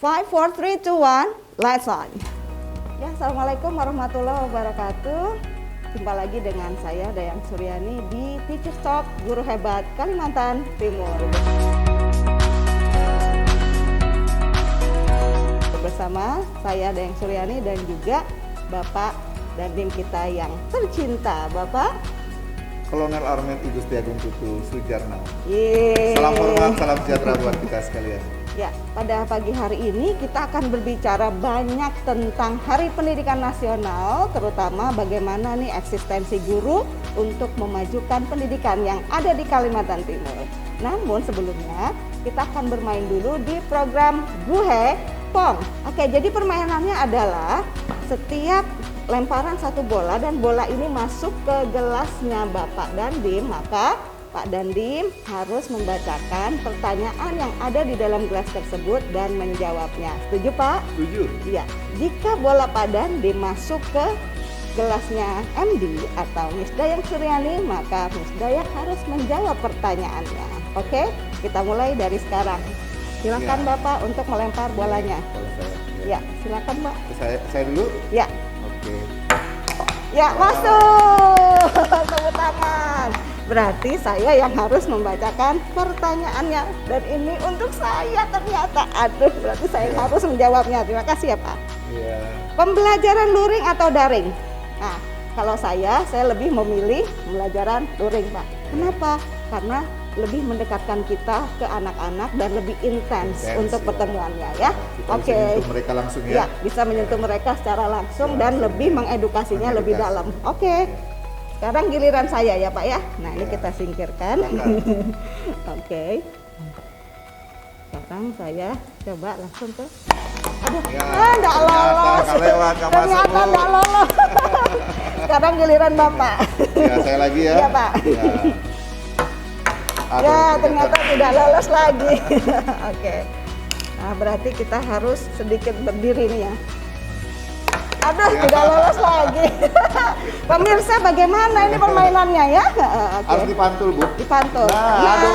5, 4, 3, 2, 1, let's on. Ya, Assalamualaikum warahmatullahi wabarakatuh. Jumpa lagi dengan saya Dayang Suryani di Teachers Talk Guru Hebat Kalimantan Timur. Bersama saya Dayang Suryani dan juga Bapak Dandim kita yang tercinta, Bapak Kolonel Armet Ibu Setiagung Putu Sujarno. Yeay. Salam hormat, salam sejahtera buat kita sekalian. Ya, pada pagi hari ini kita akan berbicara banyak tentang Hari Pendidikan Nasional, terutama bagaimana nih eksistensi guru untuk memajukan pendidikan yang ada di Kalimantan Timur. Namun sebelumnya kita akan bermain dulu di program Buhe Pong. Oke, jadi permainannya adalah setiap lemparan satu bola dan bola ini masuk ke gelasnya Bapak Dandim, maka Pak Dandim harus membacakan pertanyaan yang ada di dalam gelas tersebut dan menjawabnya. Setuju Pak? Setuju. Iya. Jika bola Pak Dandim masuk ke gelasnya MD atau Miss Dayang Suryani, maka Miss Dayang harus menjawab pertanyaannya. Oke, kita mulai dari sekarang. Silakan Ya. Bapak untuk melempar bolanya. Kalau saya. Ya, silakan Pak. Saya dulu. Ya. Oke. Ya, masuk. Tepuk tangan. Berarti saya yang harus membacakan pertanyaannya. Dan ini untuk saya ternyata. Aduh, berarti saya yang harus menjawabnya. Terima kasih ya Pak. Iya. Pembelajaran luring atau daring? Nah, kalau saya lebih memilih pembelajaran luring Pak. Kenapa? Karena lebih mendekatkan kita ke anak-anak dan lebih intens untuk ya. pertemuannya ya. Kita Oke. bisa menyentuh mereka langsung ya. Ya, bisa menyentuh mereka secara langsung dan lebih mengedukasinya lebih dalam. Oke. Sekarang giliran saya ya Pak ya. Nah, ini Ya. kita singkirkan. Oke. Sekarang saya coba langsung ke. Aduh, Ya, enggak ternyata lolos. nggak lewat, nggak masuk, Ternyata Bu. enggak lolos. Sekarang giliran Bapak. Ya, saya lagi ya. Iya, Pak. Ya. Aduh, Ya, ternyata tidak lolos lagi. Oke. Nah, berarti kita harus sedikit berdiri nih ya. Aduh, Ya. tidak lolos lagi. Pemirsa, bagaimana ini permainannya ya? Oke. Harus dipantul, Bu. Dipantul. Nah, Nah, aduh.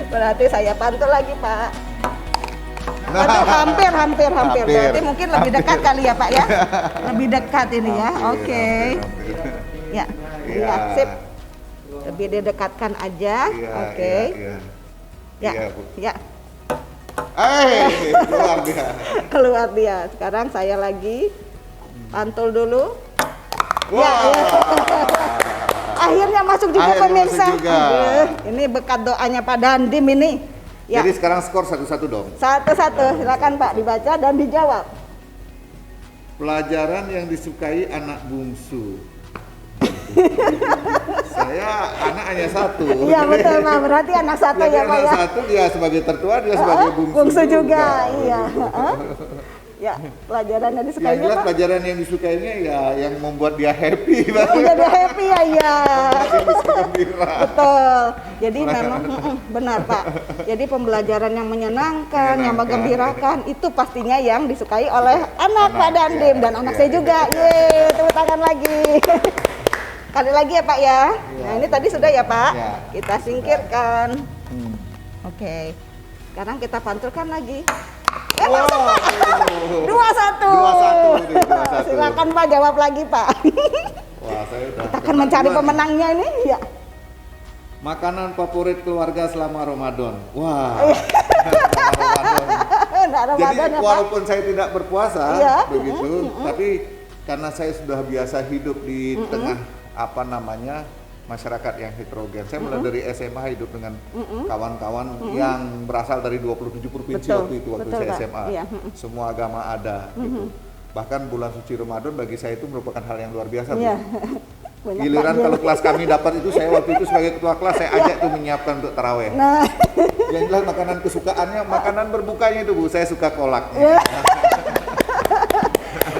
berarti saya pantul lagi, Pak. Nah. Aduh, hampir. Hampir. Berarti mungkin lebih dekat kali ya, Pak ya? Lebih dekat ini ya. Hampir, Oke. hampir. Ya, Iya. ya, sip. Lebih didekatkan aja. Iya, Oke. iya, Ya, iya, Bu. ya. Keluar dia. Keluar dia. Sekarang saya lagi pantul dulu. Wah. Ya. Akhirnya masuk juga Akhirnya pemirsa. masuk juga. Aduh, ini berkat doanya Pak Dandim ini. Ya. Jadi sekarang skor 1-1 dong. Satu-satu, silakan Pak dibaca dan dijawab. Pelajaran yang disukai anak bungsu. Saya anak hanya satu. Iya betul Pak, berarti anak satu Jadi ya Pak anak ya. satu dia sebagai tertua, dia sebagai bungsu, Bungsu juga, iya. Ya, pelajaran yang Yang disukainya jelas Pak. pelajaran yang disukainya ya yang membuat dia happy Oh, banget. jadi happy ya, iya. Dia bisa gembira. Betul. Jadi memang benar Pak. Jadi pembelajaran yang menyenangkan, yang menggembirakan itu pastinya yang disukai oleh anak Pak Dandim ya, dan anak ya, saya juga. ya. Yeay, tepuk tangan lagi. Kali lagi ya Pak ya. Nah, ini tadi sudah ya Pak. Ya. Kita singkirkan. Oke. Sekarang kita pantulkan lagi. Masuk Pak. 2-1. 2-1. Silakan Pak jawab lagi Pak. Wah, saya udah Kita akan mencari pemenangnya ini. Ya. Makanan favorit keluarga selama Ramadan. Wah. Iya. Selama Ramadan. Nggak Jadi Ramadan ya, Pak. walaupun saya tidak berpuasa Iya. begitu, tapi karena saya sudah biasa hidup di tengah masyarakat yang heterogen. Saya mulai dari SMA hidup dengan kawan-kawan yang berasal dari 27 provinsi waktu itu waktu betul, saya Pak. SMA. Iya. Semua agama ada gitu. Bahkan bulan suci Ramadan bagi saya itu merupakan hal yang luar biasa. Bu. Iya. Banyak Giliran takjil. kalau kelas kami dapat itu, saya waktu itu sebagai ketua kelas saya ajak tuh menyiapkan untuk taraweh. Nah, Yang jelas makanan kesukaannya, makanan berbukanya itu Bu, saya suka kolaknya. ya.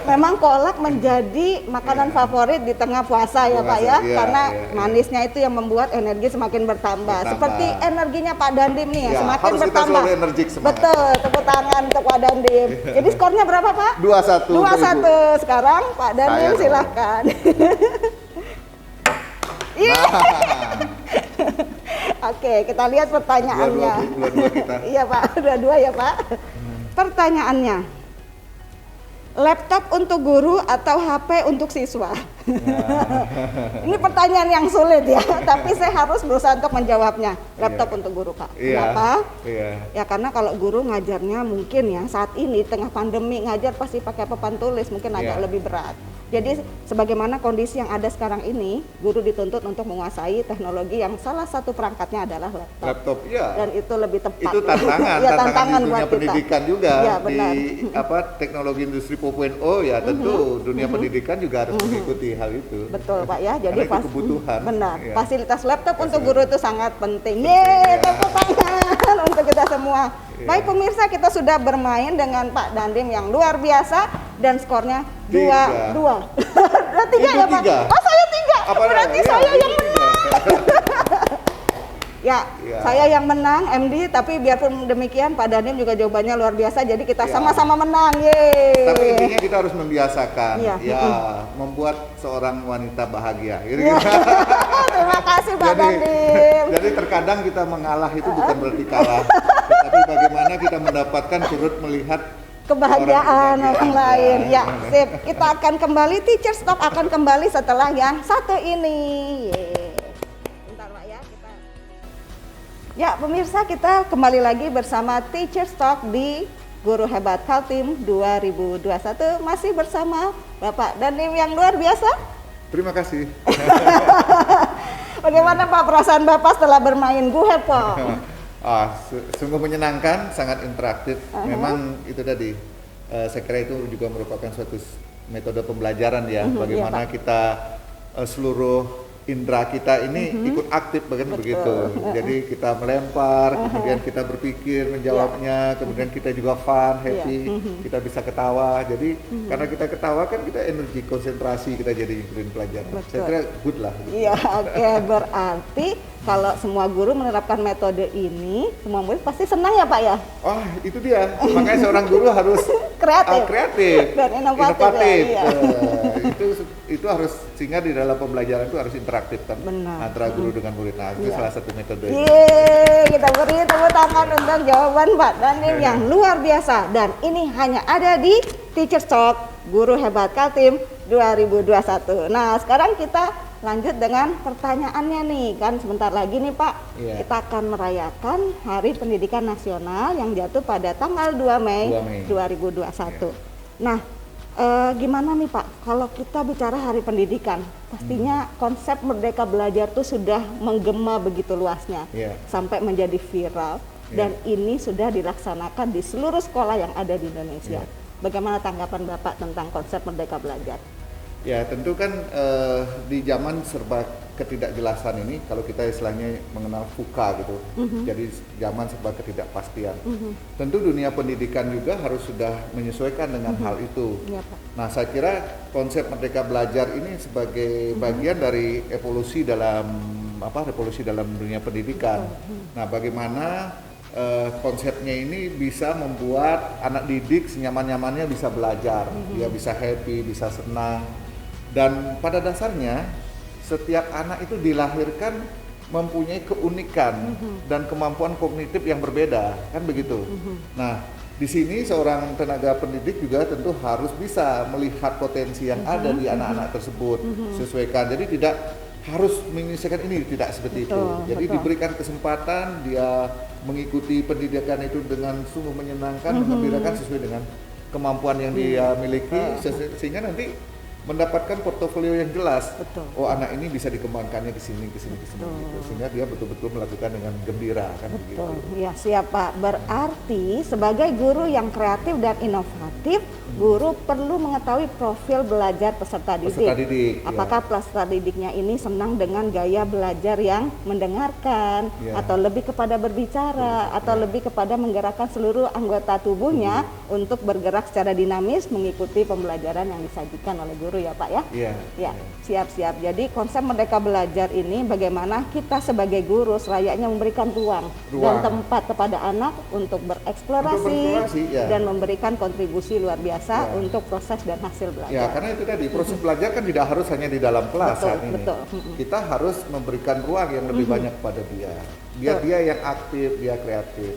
Memang kolak menjadi makanan favorit di tengah puasa ya Pak ya, Iya, karena iya. manisnya itu yang membuat energi semakin bertambah. Seperti energinya Pak Dandim nih yang Ya, semakin harus kita bertambah. selalu energik, semangat. Betul, tepuk tangan untuk Pak Dandim. Jadi skornya berapa Pak? 2-1. 2-1. Sekarang Pak Dandim Saya dong. silahkan. Iya. Nah, Oke, kita lihat pertanyaannya. Dua-dua kita. Iya Pak, dua-dua ya Pak. Pertanyaannya, laptop untuk guru atau HP untuk siswa? Ini pertanyaan yang sulit ya, tapi saya harus berusaha untuk menjawabnya. Laptop untuk guru Pak. Kenapa? Ya karena kalau guru ngajarnya mungkin ya saat ini tengah pandemi ngajar pasti pakai papan tulis, mungkin agak lebih berat. Jadi sebagaimana kondisi yang ada sekarang ini, guru dituntut untuk menguasai teknologi yang salah satu perangkatnya adalah laptop. Laptop, ya. Dan itu lebih tepat. Itu tantangan, ya, tantangan di dunia buat pendidikan kita. juga. Ya, benar. Di teknologi industri 4.0 ya tentu dunia pendidikan juga harus mengikuti hal itu. Betul Pak ya, jadi Karena itu kebutuhan. Benar, Ya. fasilitas laptop untuk guru itu sangat penting. Yeay, tepuk tangan untuk kita semua. Baik pemirsa, kita sudah bermain dengan Pak Dandim yang luar biasa dan skornya 2-2. Tiga ya Pak? Oh saya 3, berarti saya yang menang. Ya, saya yang menang MD, tapi biarpun demikian Pak Dandim juga jawabannya luar biasa, jadi kita sama-sama menang. Yeay. Tapi intinya kita harus membiasakan membuat seorang wanita bahagia. Terima kasih Pak Dandim. Jadi terkadang kita mengalah itu bukan berarti kalah, tetapi bagaimana kita mendapatkan turut melihat kebahagiaan orang lain. Ya, sip. Kita akan kembali, Teachers Talk akan kembali setelah yang satu ini. Yeay. Bentar Pak ya, kita. Ya, pemirsa, kita kembali lagi bersama Teachers Talk di Guru Hebat Kaltim 2021, masih bersama Bapak Dandim yang luar biasa. Terima kasih. Bagaimana Pak perasaan Bapak setelah bermain Guhepo? Sungguh menyenangkan, sangat interaktif. Memang itu tadi, saya kira itu juga merupakan suatu metode pembelajaran ya, bagaimana kita seluruh indera kita ini ikut aktif begitu. Jadi kita melempar, kemudian kita berpikir menjawabnya, kemudian kita juga fun, happy, kita bisa ketawa. Jadi karena kita ketawa kan kita energi konsentrasi kita jadi ikutin pelajaran. Saya kira good lah. Iya, oke. Berarti kalau semua guru menerapkan metode ini, semua murid pasti senang ya Pak ya? Oh itu dia, makanya seorang guru harus kreatif dan inovatif. Ya. Itu harus, sehingga di dalam pembelajaran itu harus interaktif kan, antara guru dengan murid. Nah itu salah satu metode. Yeay, kita beri tepuk tangan untuk jawaban Pak Dandim yang luar biasa, dan ini hanya ada di Teachers Talk Guru Hebat Kaltim 2021. Nah sekarang kita lanjut dengan pertanyaannya nih, kan sebentar lagi nih Pak, kita akan merayakan Hari Pendidikan Nasional yang jatuh pada tanggal 2 Mei 2021. Nah, gimana nih Pak, kalau kita bicara Hari Pendidikan, pastinya konsep Merdeka Belajar tuh sudah menggema begitu luasnya, sampai menjadi viral, dan ini sudah dilaksanakan di seluruh sekolah yang ada di Indonesia. Bagaimana tanggapan Bapak tentang konsep Merdeka Belajar? Ya tentu kan di zaman serba ketidakjelasan ini, kalau kita istilahnya mengenal VUCA gitu, jadi zaman serba ketidakpastian. Tentu dunia pendidikan juga harus sudah menyesuaikan dengan hal itu. Nah saya kira konsep Merdeka Belajar ini sebagai bagian dari evolusi dalam revolusi dalam dunia pendidikan. Nah bagaimana konsepnya ini bisa membuat anak didik senyaman-nyamannya bisa belajar, dia bisa happy, bisa senang. Dan pada dasarnya setiap anak itu dilahirkan mempunyai keunikan dan kemampuan kognitif yang berbeda, kan begitu. Nah, di sini seorang tenaga pendidik juga tentu harus bisa melihat potensi yang ada di anak-anak tersebut, sesuaikan. Jadi tidak harus menyelesaikan ini, tidak seperti itu. Jadi diberikan kesempatan dia mengikuti pendidikan itu dengan sungguh menyenangkan, mengembirakan sesuai dengan kemampuan yang dia miliki, sehingga nanti mendapatkan portofolio yang jelas. Oh anak ini bisa dikembangkannya ke sini gitu. Sehingga dia betul-betul melakukan dengan gembira kan begitu. Ya siap Pak. Berarti sebagai guru yang kreatif dan inovatif, guru perlu mengetahui profil belajar peserta didik. Apakah peserta didiknya ini senang dengan gaya belajar yang mendengarkan, atau lebih kepada berbicara, atau lebih kepada menggerakkan seluruh anggota tubuhnya untuk bergerak secara dinamis mengikuti pembelajaran yang disajikan oleh guru ya Pak ya? Ya, siap-siap. Jadi konsep Merdeka Belajar ini bagaimana kita sebagai guru selayaknya memberikan ruang dan tempat kepada anak untuk bereksplorasi dan memberikan kontribusi luar biasa untuk proses dan hasil belajar. Ya, karena itu tadi proses belajar kan tidak harus hanya di dalam kelas saat ini. Kita harus memberikan ruang yang lebih banyak kepada dia. biar dia yang aktif, dia kreatif.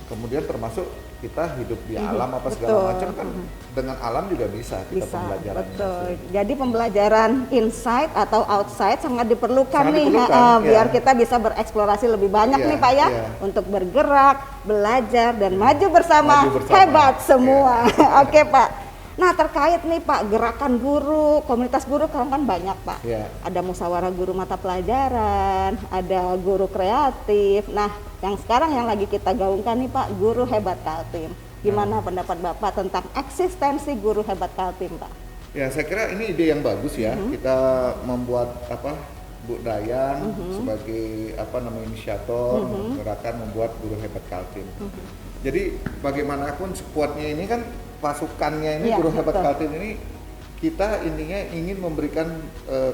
Kemudian termasuk kita hidup di alam apa segala macam kan, dengan alam juga bisa kita pembelajaran. Betul. Jadi pembelajaran inside atau outside sangat diperlukan Sangat nih, diperlukan, biar kita bisa bereksplorasi lebih banyak nih Pak ya, untuk bergerak, belajar dan maju bersama. Hebat semua. Oke Pak. Nah terkait nih Pak, gerakan guru, komunitas guru kan banyak Pak. Ada musyawarah guru mata pelajaran, ada guru kreatif. Nah yang sekarang yang lagi kita gaungkan nih Pak, Guru Hebat Kaltim. Gimana pendapat Bapak tentang eksistensi Guru Hebat Kaltim Pak? Ya saya kira ini ide yang bagus ya, kita membuat Bu Dayang sebagai inisiator gerakan membuat Guru Hebat Kaltim. Jadi bagaimanapun skuadnya ini kan, pasukannya ini Guru Hebat Kaltim ini, kita intinya ingin memberikan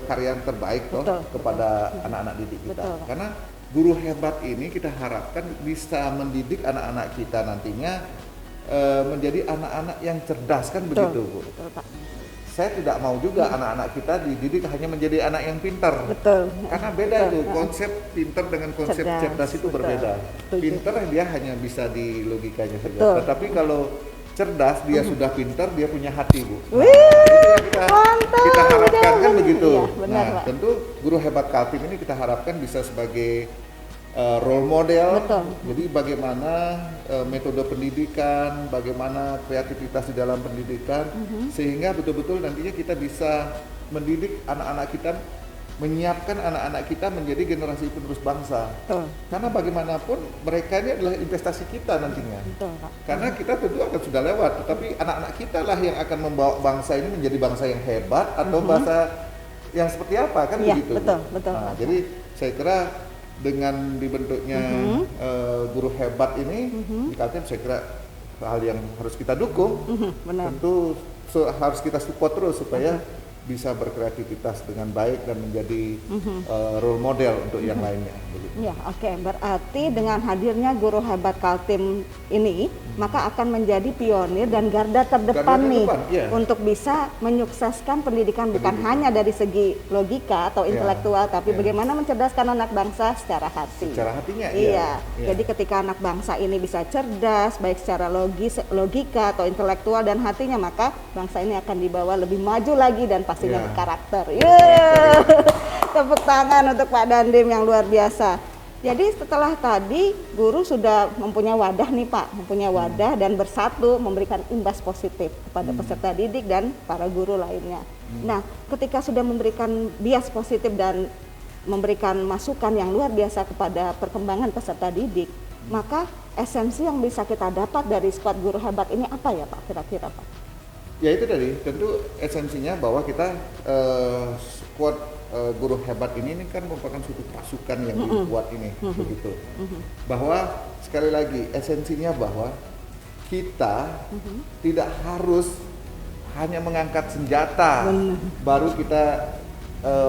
karya yang terbaik kepada anak-anak didik kita. Karena guru hebat ini kita harapkan bisa mendidik anak-anak kita nantinya menjadi anak-anak yang cerdas kan, begitu Bu. Betul Pak. Saya tidak mau juga anak-anak kita dididik hanya menjadi anak yang pintar. Karena beda itu, konsep pintar dengan konsep cerdas itu berbeda. Pintar dia hanya bisa di logikanya saja. Tetapi kalau cerdas, dia sudah pintar, dia punya hati Bu. Nah, itu yang kita harapkan kan begitu. Nah tentu Guru Hebat Kaltim ini kita harapkan bisa sebagai role model. Jadi bagaimana metode pendidikan, bagaimana kreativitas di dalam pendidikan, sehingga betul-betul nantinya kita bisa mendidik anak-anak kita, menyiapkan anak-anak kita menjadi generasi penerus bangsa. Karena bagaimanapun mereka ini adalah investasi kita nantinya. Karena kita tentu akan sudah lewat, tetapi anak-anak kita lah yang akan membawa bangsa ini menjadi bangsa yang hebat atau bangsa yang seperti apa kan, begitu. Nah, jadi saya kira dengan dibentuknya guru hebat ini di Kaltim, saya kira hal yang harus kita dukung. Tentu harus kita support terus supaya bisa berkreativitas dengan baik dan menjadi role model untuk yang lainnya. Ya, oke. Berarti dengan hadirnya Guru Hebat Kaltim ini, maka akan menjadi pionir dan garda terdepan nih untuk bisa menyukseskan pendidikan bukan hanya dari segi logika atau intelektual, tapi bagaimana mencerdaskan anak bangsa secara hati. Secara hatinya, Jadi ketika anak bangsa ini bisa cerdas, baik secara logika atau intelektual dan hatinya, maka bangsa ini akan dibawa lebih maju lagi dan pastinya berkarakter. Tepuk tangan untuk Pak Dandim yang luar biasa. Jadi setelah tadi guru sudah mempunyai wadah nih Pak, mempunyai wadah dan bersatu memberikan imbas positif kepada peserta didik dan para guru lainnya. Nah, ketika sudah memberikan bias positif dan memberikan masukan yang luar biasa kepada perkembangan peserta didik, maka esensi yang bisa kita dapat dari skuad Guru Hebat ini apa ya Pak, kira-kira Pak? Ya itu tadi, tentu esensinya bahwa kita skuad Guru Hebat ini kan merupakan suatu pasukan yang dibuat ini, begitu. Bahwa sekali lagi esensinya bahwa kita tidak harus hanya mengangkat senjata baru kita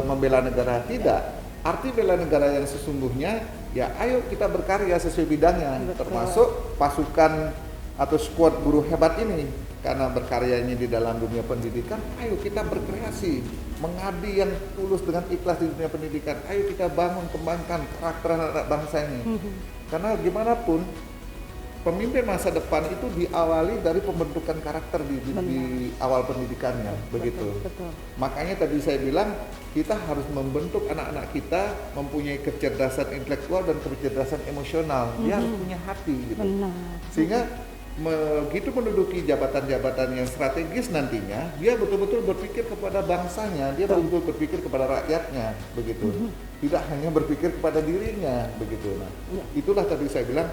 membela negara, tidak. Arti bela negara yang sesungguhnya ya ayo kita berkarya sesuai bidangnya, termasuk pasukan atau skuad Guru Hebat ini. Karena berkaryanya di dalam dunia pendidikan, ayo kita berkreasi, mengabdi yang tulus dengan ikhlas di dunia pendidikan. Ayo kita bangun, kembangkan karakter anak bangsa ini. Karena gimana pun, pemimpin masa depan itu diawali dari pembentukan karakter di awal pendidikannya, begitu. Makanya tadi saya bilang, kita harus membentuk anak-anak kita mempunyai kecerdasan intelektual dan kecerdasan emosional. Dia harus punya hati, gitu. Sehingga begitu menduduki jabatan-jabatan yang strategis nantinya, dia betul-betul berpikir kepada bangsanya, dia betul-betul berpikir kepada rakyatnya, begitu. Tidak hanya berpikir kepada dirinya, begitu. Nah, itulah tadi saya bilang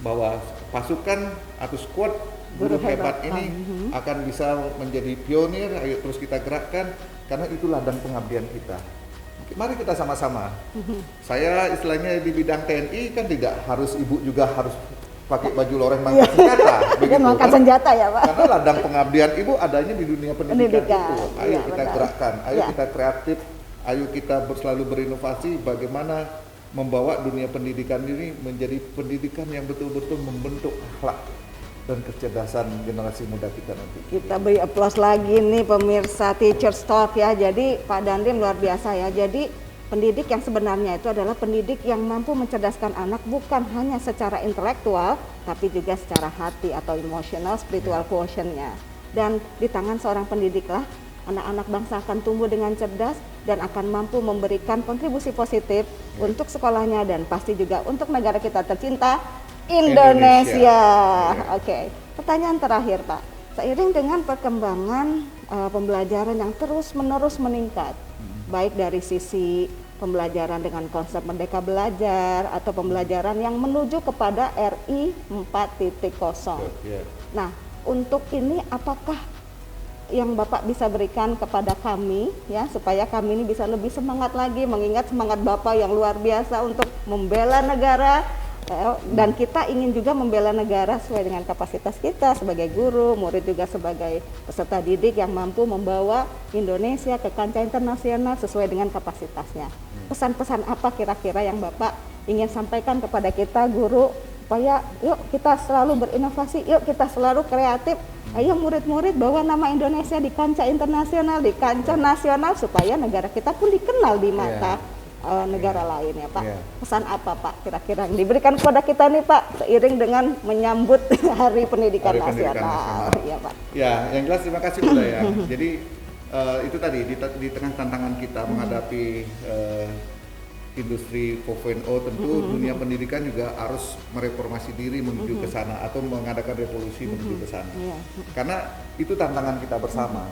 bahwa pasukan atau skuad Guru Hebat ini akan bisa menjadi pionir. Ayo terus kita gerakkan, karena itu ladang pengabdian kita. Mari kita sama-sama. Saya istilahnya di bidang TNI kan tidak harus ibu juga harus pakai baju loreng mangkat senjata, begitu kan? Senjata ya Pak. Karena ladang pengabdian ibu adanya di dunia pendidikan itu. Ayo kita gerakkan, ayo kita kreatif, ayo kita selalu berinovasi bagaimana membawa dunia pendidikan ini menjadi pendidikan yang betul-betul membentuk akhlak dan kecerdasan generasi muda kita nanti. Kita beri aplaus lagi nih pemirsa Teachers Talk ya. Jadi Pak Dandim luar biasa ya. Jadi Pendidik yang sebenarnya itu adalah pendidik yang mampu mencerdaskan anak bukan hanya secara intelektual, tapi juga secara hati atau emotional, spiritual quotient-nya. Dan di tangan seorang pendidiklah anak-anak bangsa akan tumbuh dengan cerdas dan akan mampu memberikan kontribusi positif untuk sekolahnya dan pasti juga untuk negara kita tercinta, Indonesia. Oke, pertanyaan terakhir Pak. Seiring dengan perkembangan pembelajaran yang terus-menerus meningkat, baik dari sisi pembelajaran dengan konsep Merdeka Belajar atau pembelajaran yang menuju kepada RI 4.0. Nah, untuk ini apakah yang Bapak bisa berikan kepada kami ya supaya kami ini bisa lebih semangat lagi mengingat semangat Bapak yang luar biasa untuk membela negara dan kita ingin juga membela negara sesuai dengan kapasitas kita sebagai guru, murid juga sebagai peserta didik yang mampu membawa Indonesia ke kancah internasional sesuai dengan kapasitasnya. Pesan-pesan apa kira-kira yang Bapak ingin sampaikan kepada kita guru supaya yuk kita selalu berinovasi, yuk kita selalu kreatif, ayo murid-murid bawa nama Indonesia di kancah internasional, di kancah nasional supaya negara kita pun dikenal di mata negara lain ya Pak. Pesan apa Pak kira-kira yang diberikan kepada kita nih Pak seiring dengan menyambut Hari Pendidikan Nasional. Ya Pak. Ya, yang jelas terima kasih Bunda ya. Jadi itu tadi di tengah tantangan kita menghadapi industri 4.0 tentu dunia pendidikan juga harus mereformasi diri menuju ke sana atau mengadakan revolusi menuju ke sana. Karena itu tantangan kita bersama.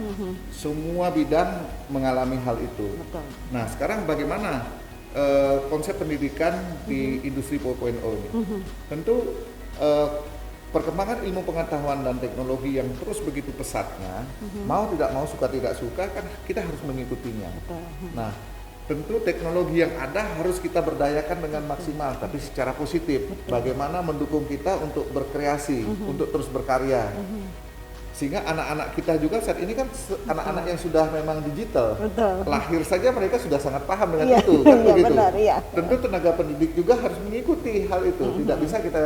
Semua bidang mengalami hal itu. Betul. Nah, sekarang bagaimana konsep pendidikan di industri 4.0 ini? Tentu perkembangan ilmu pengetahuan dan teknologi yang terus begitu pesatnya, mau tidak mau suka tidak suka kan kita harus mengikutinya. Nah, tentu teknologi yang ada harus kita berdayakan dengan maksimal, tapi secara positif. Bagaimana mendukung kita untuk berkreasi, untuk terus berkarya. Sehingga anak-anak kita juga saat ini kan anak-anak yang sudah memang digital, lahir saja mereka sudah sangat paham dengan itu, kan begitu. Benar, tentu tenaga pendidik juga harus mengikuti hal itu, tidak bisa kita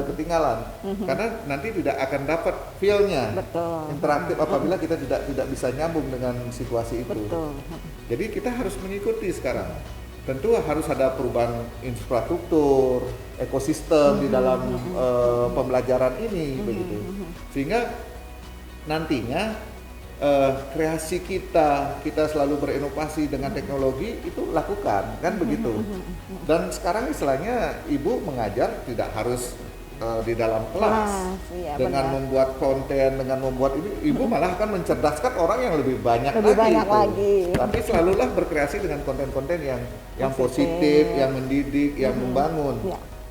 ketinggalan, karena nanti tidak akan dapat feel-nya, interaktif apabila kita tidak bisa nyambung dengan situasi itu. Jadi kita harus mengikuti sekarang. Tentu harus ada perubahan infrastruktur, ekosistem di dalam pembelajaran ini, begitu. Sehingga nantinya kreasi kita selalu berinovasi dengan teknologi itu lakukan, kan begitu. Dan sekarang istilahnya ibu mengajar tidak harus di dalam kelas dengan membuat konten, dengan membuat ini, ibu malah akan mencerdaskan orang yang lebih banyak lagi. Tapi selalulah berkreasi dengan konten-konten yang positif, yang mendidik, yang membangun.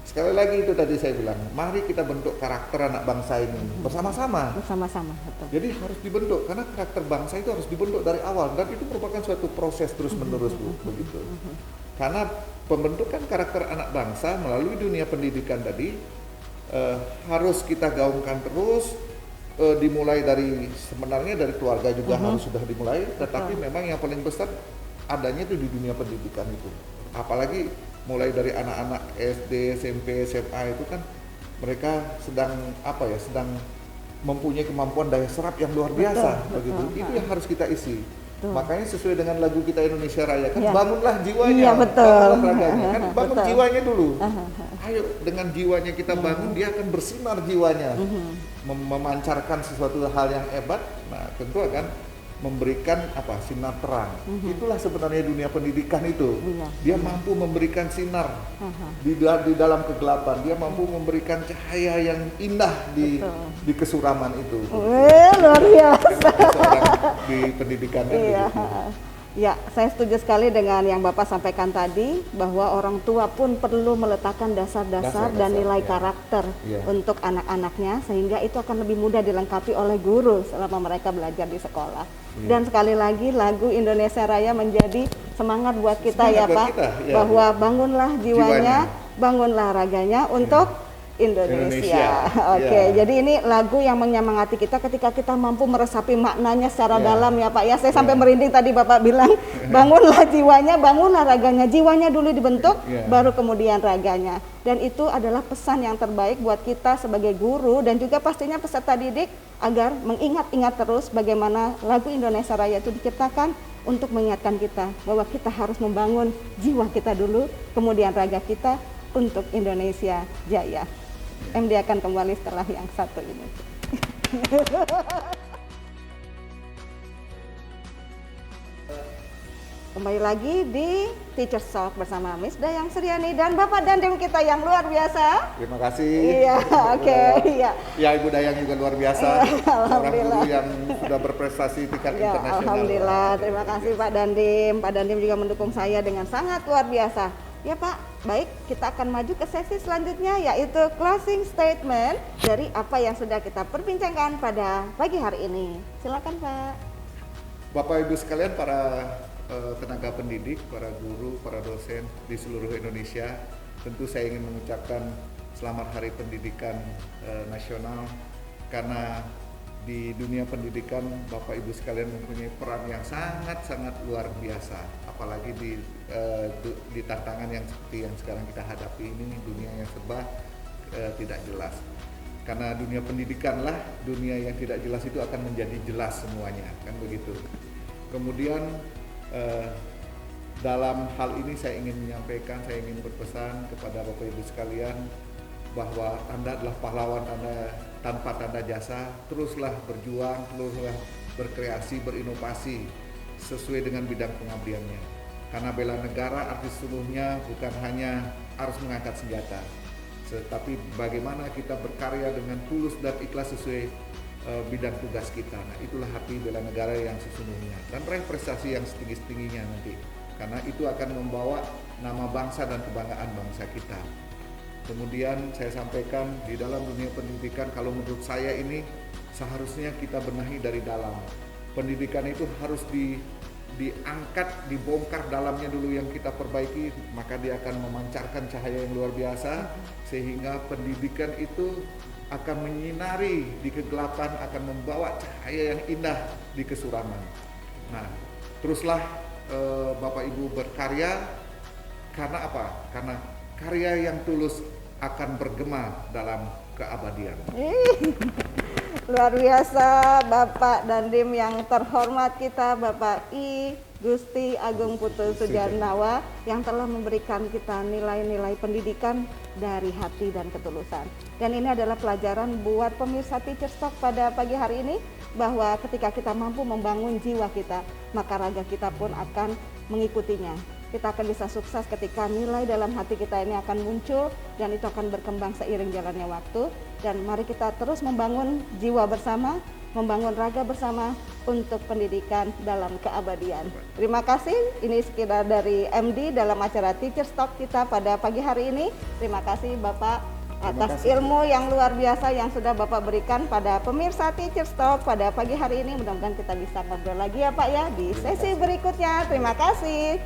Sekali lagi itu tadi saya bilang, mari kita bentuk karakter anak bangsa ini bersama-sama. Betul. Jadi harus dibentuk karena karakter bangsa itu harus dibentuk dari awal dan itu merupakan suatu proses terus-menerus begitu. Karena pembentukan karakter anak bangsa melalui dunia pendidikan tadi harus kita gaungkan terus, dimulai dari sebenarnya dari keluarga juga harus sudah dimulai, tetapi memang yang paling besar adanya itu di dunia pendidikan itu. Apalagi mulai dari anak-anak SD, SMP, SMA itu kan mereka sedang sedang mempunyai kemampuan daya serap yang luar biasa begitu. Itu yang harus kita isi. Makanya sesuai dengan lagu kita Indonesia Raya kan bangunlah jiwanya, bangunlah raganya, kan bangun jiwanya dulu. Ayo dengan jiwanya kita bangun, dia akan bersinar jiwanya, memancarkan sesuatu hal yang hebat. Nah, tentu akan memberikan sinar terang. Itulah sebenarnya dunia pendidikan itu. Dia mampu memberikan sinar di dalam kegelapan. Dia mampu memberikan cahaya yang indah di kesuraman itu. Luar biasa. Di pendidikan kan begitu. Ya, saya setuju sekali dengan yang Bapak sampaikan tadi bahwa orang tua pun perlu meletakkan dasar-dasar dan nilai karakter untuk anak-anaknya sehingga itu akan lebih mudah dilengkapi oleh guru selama mereka belajar di sekolah. Dan sekali lagi lagu Indonesia Raya menjadi semangat buat kita Pak, bahwa bangunlah jiwanya, bangunlah raganya untuk Indonesia. Jadi ini lagu yang menyemangati kita ketika kita mampu meresapi maknanya secara dalam ya Pak ya. Saya sampai merinding tadi Bapak bilang bangunlah jiwanya, bangunlah raganya. Jiwanya dulu dibentuk, baru kemudian raganya. Dan itu adalah pesan yang terbaik buat kita sebagai guru dan juga pastinya peserta didik agar mengingat-ingat terus bagaimana lagu Indonesia Raya itu diciptakan untuk mengingatkan kita bahwa kita harus membangun jiwa kita dulu, kemudian raga kita untuk Indonesia Jaya. MD akan kembali setelah yang satu ini. Kembali lagi di Teachers Talk bersama Miss Dayang Suryani dan Bapak Dandim kita yang luar biasa. Terima kasih. Iya, oke, iya. Ya, Ibu Dayang juga luar biasa. Seorang guru yang sudah berprestasi tingkat Ya, internasional. alhamdulillah. Terima kasih Pak Dandim. Pak Dandim juga mendukung saya dengan sangat luar biasa. Ya Pak, baik, kita akan maju ke sesi selanjutnya yaitu closing statement dari apa yang sudah kita perbincangkan pada pagi hari ini. Silakan Pak. Bapak Ibu sekalian, para tenaga pendidik, para guru, para dosen di seluruh Indonesia, tentu saya ingin mengucapkan selamat Hari Pendidikan Nasional, karena di dunia pendidikan Bapak Ibu sekalian mempunyai peran yang sangat-sangat luar biasa, apalagi di tantangan yang seperti yang sekarang kita hadapi ini, dunia yang serba tidak jelas. Karena dunia pendidikanlah dunia yang tidak jelas itu akan menjadi jelas semuanya, kan begitu. Kemudian dalam hal ini saya ingin menyampaikan, saya ingin berpesan kepada Bapak Ibu sekalian bahwa Anda adalah pahlawan Anda, tanpa tanda jasa, teruslah berjuang, teruslah berkreasi, berinovasi sesuai dengan bidang pengabdiannya. Karena bela negara arti sesungguhnya bukan hanya harus mengangkat senjata, tetapi bagaimana kita berkarya dengan tulus dan ikhlas sesuai bidang tugas kita. Nah, itulah hati bela negara yang sesungguhnya, dan meraih prestasi yang setinggi-tingginya nanti, karena itu akan membawa nama bangsa dan kebanggaan bangsa kita. Kemudian saya sampaikan, di dalam dunia pendidikan, kalau menurut saya ini seharusnya kita benahi dari dalam. Pendidikan itu harus diangkat, dibongkar dalamnya dulu yang kita perbaiki, maka dia akan memancarkan cahaya yang luar biasa, sehingga pendidikan itu akan menyinari di kegelapan, akan membawa cahaya yang indah di kesuraman. Nah, teruslah Bapak Ibu berkarya, karena apa? Karena karya yang tulus akan bergema dalam keabadian. Luar biasa Bapak Dandim yang terhormat kita, Bapak I Gusti Agung Putu Sujarnawa, yang telah memberikan kita nilai-nilai pendidikan dari hati dan ketulusan. Dan ini adalah pelajaran buat pemirsa Teachers Talk pada pagi hari ini, bahwa ketika kita mampu membangun jiwa kita, maka raga kita pun akan mengikutinya. Kita akan bisa sukses ketika nilai dalam hati kita ini akan muncul, dan itu akan berkembang seiring jalannya waktu. Dan mari kita terus membangun jiwa bersama, membangun raga bersama untuk pendidikan dalam keabadian. Terima kasih, ini sekedar dari MD dalam acara Teachers Talk kita pada pagi hari ini. Terima kasih Bapak atas ilmu yang luar biasa yang sudah Bapak berikan pada pemirsa Teachers Talk pada pagi hari ini. Mudah-mudahan kita bisa ngobrol lagi ya Pak ya di sesi berikutnya. Terima kasih.